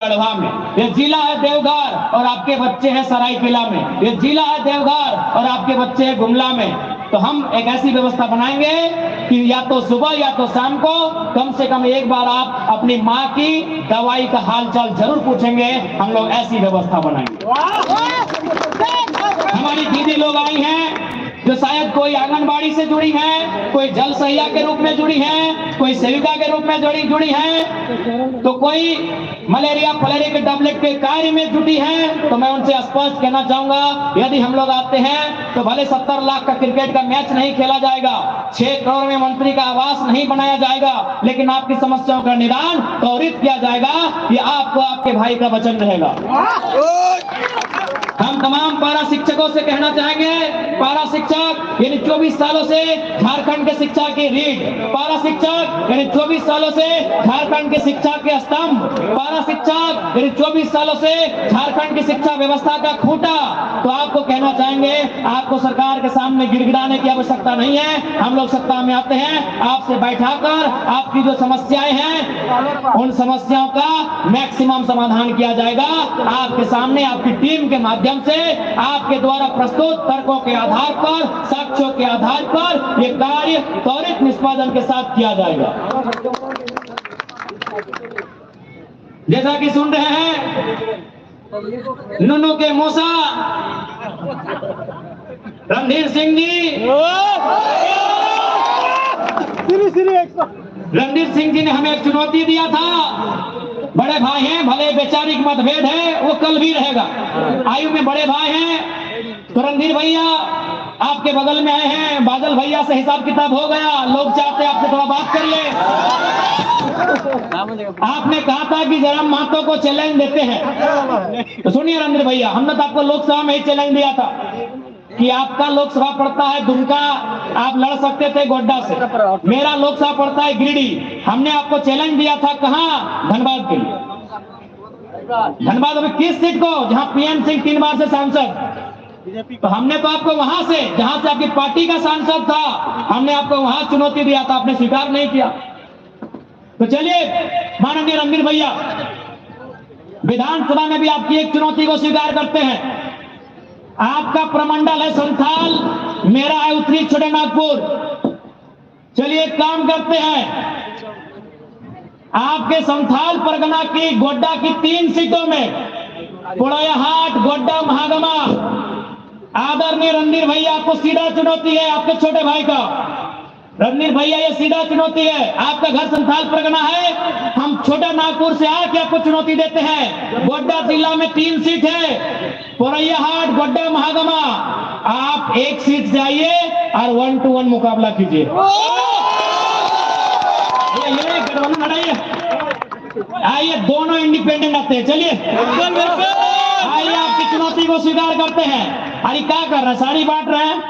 गढ़वा में, ये जिला है देवघर और आपके बच्चे हैं सरायकेला में, ये जिला है देवघर और आपके बच्चे हैं गुमला में। तो हम एक ऐसी व्यवस्था बनाएंगे कि या तो सुबह या तो शाम को कम से कम एक बार आप अपनी माँ की दवाई का हालचाल जरूर पूछेंगे। हम लोग ऐसी व्यवस्था बनाएंगे। हमारी दीदी लोग आई हैं जो शायद कोई आंगनबाड़ी से जुड़ी हैं, कोई जल सहिया के रूप में जुड़ी हैं, कोई सेविका के रूप में जुड़ी हैं, तो कोई मलेरिया फलेरिया के टैबलेट के कार्य में जुटी हैं। तो मैं उनसे स्पष्ट कहना चाहूंगा, यदि हम लोग आते हैं तो भले 70 लाख का क्रिकेट का मैच नहीं खेला जाएगा, 6 करोड़ में मंत्री का आवास नहीं बनाया जाएगा, लेकिन आपकी समस्याओं का निदान त्वरित किया जाएगा। ये आपको आपके भाई का वचन रहेगा। हम तमाम पारा शिक्षकों से कहना चाहेंगे, पारा शिक्षक यानी 24 सालों से झारखंड के शिक्षा की रीढ़, पारा शिक्षक यानी 24 सालों से झारखंड के शिक्षा के स्तंभ, पारा शिक्षक यानी 24 सालों से झारखंड की शिक्षा व्यवस्था का खूंटा। तो आपको कहना चाहेंगे, आपको सरकार के सामने गिड़गिड़ाने की आवश्यकता नहीं है। हम लोग सत्ता में आते हैं, आपसे बैठाकर आपकी जो समस्याएं हैं उन समस्याओं का मैक्सिमम समाधान किया जाएगा। आपके सामने आपकी टीम के माध्यम से आपके द्वारा प्रस्तुत तर्कों के आधार पर, साक्ष्यों के आधार पर ये कार्य त्वरित निष्पादन के साथ किया जाएगा। जैसा कि सुन रहे हैं, नुनू के मूसा रणधीर सिंह जी, रणधीर सिंह जी ने हमें एक चुनौती दिया था। बड़े भाई हैं, भले वैचारिक मतभेद है वो कल भी रहेगा, आयु में बड़े भाई हैं। तो रणधीर भैया आपके बगल में आए हैं, बादल भैया से हिसाब किताब हो गया, लोग चाहते हैं आपसे थोड़ा बात कर ले। आपने कहा था कि जरा महतो को चैलेंज देते हैं, तो सुनिए रणधीर भैया, हमने तो आपको लोकसभा में ही चैलेंज दिया था कि आपका लोकसभा पड़ता है दुमका, आप लड़ सकते थे गोड्डा से, मेरा लोकसभा पड़ता है गिरिडीह। हमने आपको चैलेंज दिया था कहां? धनबाद के लिए। धनबाद अभी किस सीट को? जहां पीएन सिंह 3 बार से सांसद। तो हमने तो आपको वहां से, जहां से आपकी पार्टी का सांसद था, हमने आपको वहां चुनौती दिया था, आपने स्वीकार नहीं किया। तो चलिए माननीय रणधीर भैया, विधानसभा में भी आपकी एक चुनौती को स्वीकार करते हैं। आपका प्रमंडल है संथाल, मेरा है उत्तरी छोटे नागपुर। चलिए एक काम करते हैं, आपके संथाल परगना की गोड्डा की 3 सीटों में पोड़ैयाहाट, गोड्डा, महागमा, आदरणीय रणधीर भैया आपको सीधा चुनौती है, आपके छोटे भाई का। रणधीर भैया ये सीधा चुनौती है, आपका घर संथाल परगना है, हम छोटा नागपुर से आके आपको चुनौती देते हैं। गोड्डा जिला में 3 सीट है, पोड़ैयाहाट, गोड्डा, महागमा, आप एक सीट जाइए और 1 to 1 मुकाबला कीजिए। ये गठबंधन हटाइए, आइए दोनों इंडिपेंडेंट आते हैं। चलिए आइए आपकी चुनौती को स्वीकार करते हैं। अरे क्या कर रहे हैं, साड़ी बांट रहे हैं?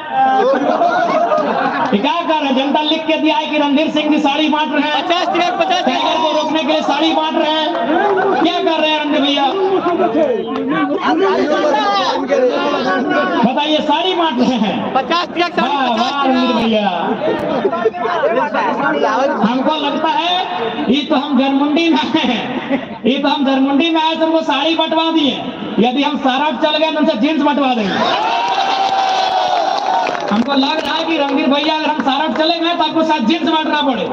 क्या कर रहे हैं? जनता लिख के दिया है कि रणधीर सिंह जी साड़ी बांट रहे हैं, 50 टाइगर को रोकने के लिए साड़ी बांट रहे हैं। क्या कर रहे हैं रणधीर भैया? बताइए, साड़ी बांट रहे हैं 50 रणधीर भैया। हमको लगता है ये तो हम झरमुंडी में आए हैं, ये तो हम झरमुंडी में आए तो हमको साड़ी बंटवा दिए। यदि हम सारठ चल गए तो उनसे जींस बंटवा देंगे। हमको लग रहा है कि रणधीर भैया अगर हम सारठ चले गए तो आपको शायद जींस बांटना पड़े।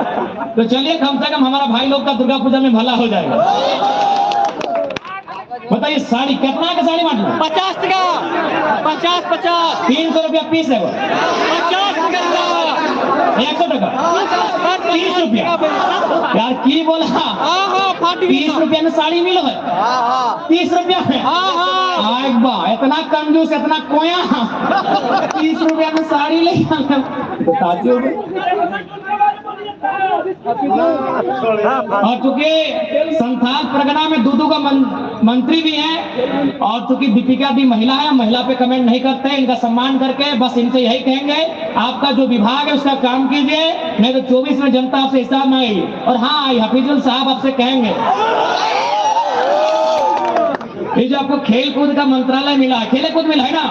तो चलिए कम से कम हमारा भाई लोग का दुर्गा पूजा में भला हो जाएगा। बताइए साड़ी कितना का साड़ी बांटना? 50 का, 50 300 रुपया पीस है वो, 50 100 टका, 30 रुपया यार की बोला? 30 रुपया में साड़ी मिलो है, 30 रुपया में? इतना कंजूस, इतना कोया, 30 रुपया में साड़ी ले बताती हो। और चूंकि संथाल परगना में दूधू का मंत्री भी हैं, और चूंकि दीपिका भी महिला है, महिला पे कमेंट नहीं करते, इनका सम्मान करके बस इनसे यही कहेंगे, आपका जो विभाग है उसका काम कीजिए, नहीं तो 24 में जनता आपसे हिसाब मांगेगी। और हाँ, हफीजुल साहब आपसे कहेंगे, ये जो आपको खेल कूद का मंत्रालय मिला है, खेल कूद मिला है ना,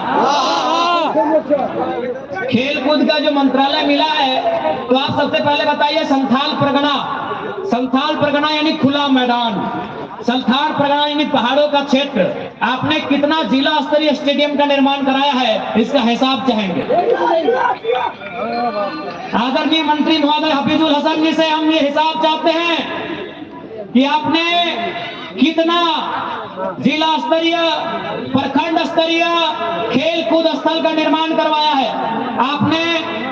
खेल कूद का जो मंत्रालय मिला है, तो आप सबसे पहले बताइए संथाल परगना यानी खुला मैदान, संथाल परगना यानी पहाड़ों का क्षेत्र आपने कितना जिला स्तरीय स्टेडियम का निर्माण कराया है, इसका हिसाब चाहेंगे। आदरणीय मंत्री महोदय हफीजुल हसन जी से हम ये हिसाब चाहते हैं कि आपने कितना जिला स्तरीय, प्रखंड स्तरीय खेल कूद स्थल का निर्माण करवाया है, आपने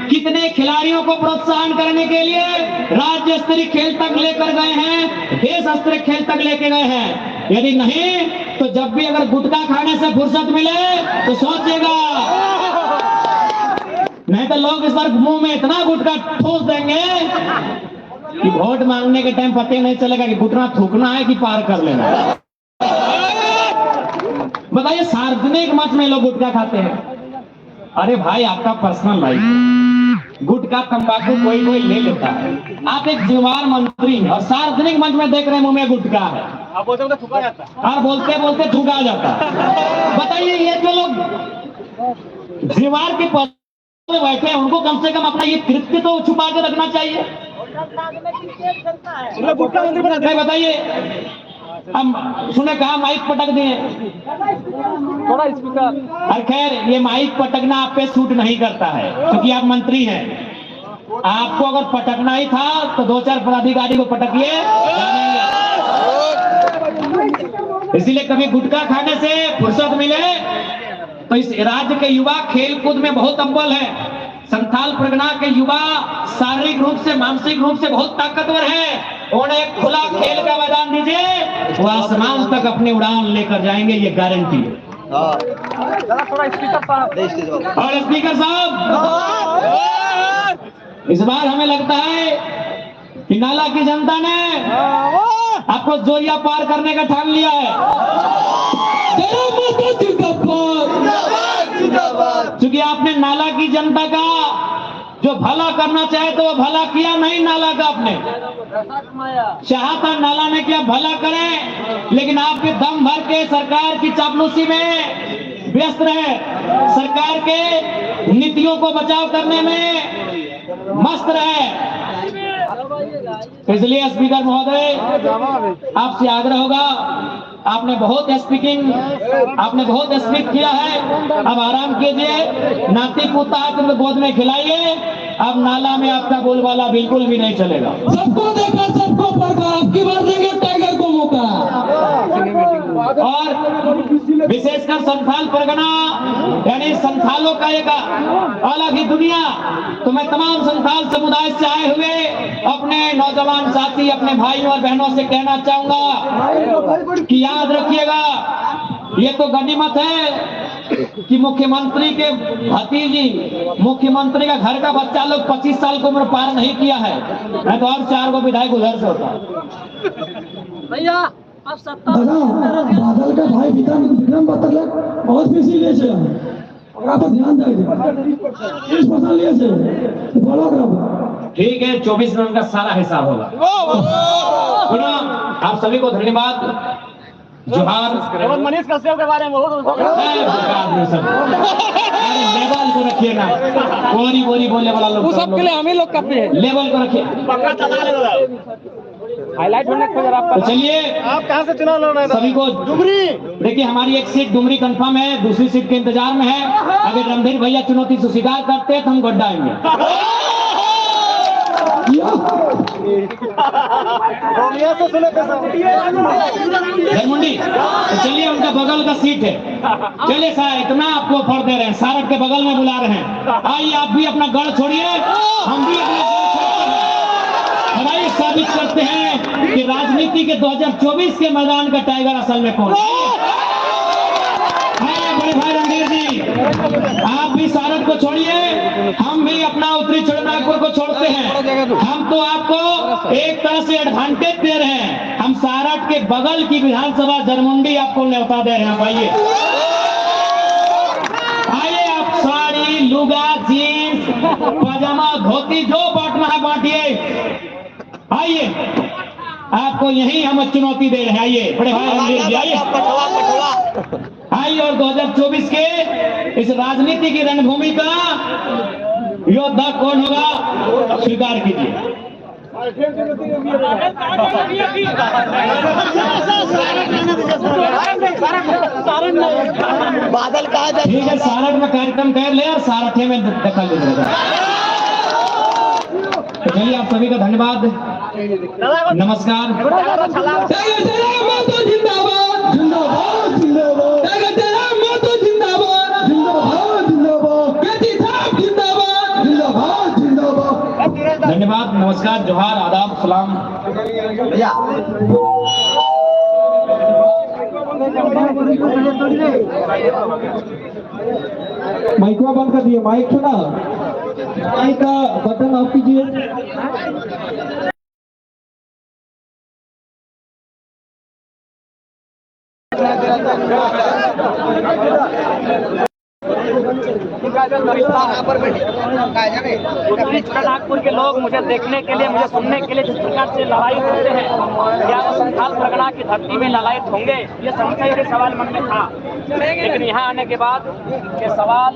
कितने खिलाड़ियों को प्रोत्साहन करने के लिए राज्य स्तरीय खेल तक लेकर गए हैं, देश स्तरीय खेल तक लेके गए हैं। यदि नहीं तो जब भी अगर गुटखा खाने से फुर्सत मिले तो सोचेगा, नहीं तो लोग इस बार मुंह में इतना गुटखा ठोस देंगे कि वोट मांगने के टाइम पता ही नहीं चलेगा कि गुटखा थूकना है कि पार कर लेना है। बताइए, सार्वजनिक मंच में लोग गुटखा खाते हैं। अरे भाई, आपका पर्सनल लाइफ, गुटखा तंबाकू कोई कोई ले लेता है। आप एक जिम्मेदार मंत्री और सार्वजनिक मंच में देख रहे हैं मुंह में गुटखा है, आप बोलते बोलते थूका जाता है। और बोलते बोलते थूका जाता है। बताइए, ये जो लोग जिम्मेदार के पद में बैठे हैं, उनको कम से कम अपना ये कृत्य तो छुपा के रखना चाहिए। बताइए, हम सुने कहा माइक पटक दिए, थोड़ा स्पीकर। और खैर ये माइक पटकना आप पे सूट नहीं करता है क्योंकि आप मंत्री हैं। आपको अगर पटकना ही था तो 2-4 पदाधिकारी को पटकिए। इसीलिए कभी गुटखा खाने से फुर्सत मिले तो इस राज्य के युवा खेल कूद में बहुत अव्वल है। संथाल परगना के युवा शारीरिक रूप से, मानसिक रूप से बहुत ताकतवर है। उन्हें एक खुला खेल का मैदान दीजिए, वो आसमान तक अपनी उड़ान लेकर जाएंगे, ये गारंटी है। थोड़ा स्पीकर। और स्पीकर साहब, इस बार हमें लगता है कि नाला की जनता ने आपको जोरिया पार करने का ठान लिया है। क्योंकि आपने नाला की जनता का जो भला करना चाहे तो वो भला किया नहीं। नाला का आपने चाहा था, नाला ने क्या भला करें, लेकिन आपके दम भर के सरकार की चापलूसी में व्यस्त रहे, सरकार के नीतियों को बचाव करने में मस्त रहे। इसलिए स्पीकर महोदय, आपसे आग्रह होगा, आपने बहुत स्पीक किया है, अब आराम कीजिए। नाती पोता है तो गोद में खिलाइए। अब नाला में आपका बोलबाला बिल्कुल भी नहीं चलेगा। सबको देखा, सबको पढ़ा, आपकी बार देंगे टाइगर को मौका। और विशेषकर संथाल परगना यानी संथालों का एक अलग ही दुनिया। तो मैं तमाम संथाल समुदाय से आए हुए अपने नौजवान साथी, अपने भाइयों और बहनों से कहना चाहूंगा कि याद रखिएगा, ये तो गनीमत है कि मुख्यमंत्री के भतीजी, मुख्यमंत्री का घर का बच्चा लोग 25 साल की उम्र पार नहीं किया है, मैं तो और 4 विधायक उधर से होता। भैया आप सत्ता बादल का भाई विक्रम बतल बहुत बेसी ले छे, ओकरा पर ध्यान दे। 30% ले छे, बोलो करा। ठीक है, 24 में उनका सारा हिसाब होगा। सुनो, आप सभी को धन्यवाद, जोहार। मनीष कश्यप के बारे में लेवल को रखिए ना, बोरी बोलने वाला लोग, सबके लिए हम ही लोग करते हैं। लेवल को रखिए। हाईलाइट होने को जरा तो चलिए, आप कहाँ से चुनाव लड़ रहे हैं? सभी को डुमरी। देखिए, हमारी एक सीट डुमरी कंफर्म है, दूसरी सीट के इंतजार में है। अगर रणधीर भैया चुनौती से स्वीकार करते हैं तो हम गड्ढा आएंगे। धनमुंडी, तो चलिए, उनका बगल का सीट है। चलिए साहब, इतना आपको ऑफर दे रहे हैं, सारक के बगल में बुला रहे हैं, आइए आप भी अपना गढ़ छोड़िए, हम भी अपना गढ़ छोड़ते हैं। और आइए साबित करते हैं कि राजनीति के 2024 के मैदान का टाइगर असल में कौन है। बड़े भाई रणधीर जी, आप भी सारक को छोड़िए, हम भी अपना उत्तरी छोड़नागपुर को छोड़ते हैं। हम तो आपको एक तरह से एडवांटेज दे रहे हैं, हम सारक के बगल की विधानसभा जनमुंडी आपको न्योता दे रहे हैं। आइए आइए, आप साड़ी, लुगा, जीन्स, पजामा, धोती जो बांटना है बांटिए। आइए, आपको यही हम चुनौती दे रहे हैं। आइए बड़े भाई रणधीर जी, आइए आइए, और 2024 के इस राजनीति की रणभूमि का योद्धा कौन होगा, स्वीकार कीजिए। बादल कहा जाए ठीक है, सारठ में कार्यक्रम कर ले और सारठे में दखल दे देगा। तो चलिए आप सभी का धन्यवाद, नमस्कार। जिंदाबाद जिंदाबाद जिंदाबाद जिंदाबाद जिंदाबाद जिंदाबाद बेटी साहब जिंदाबाद जिंदाबाद जिंदाबाद। धन्यवाद, नमस्कार, जोहार, आदाब, सलाम। माइक बंद कर दिए, माइक सुना, माइक का बटन ऑफ कीजिए। नागपुर के लोग मुझे देखने के लिए, मुझे सुनने के लिए जिस प्रकार से लड़ाई करते हैं, क्या वो संथाल परगना की धरती में ललायत होंगे, ये संशय के सवाल मन में था। लेकिन यहाँ आने के बाद ये सवाल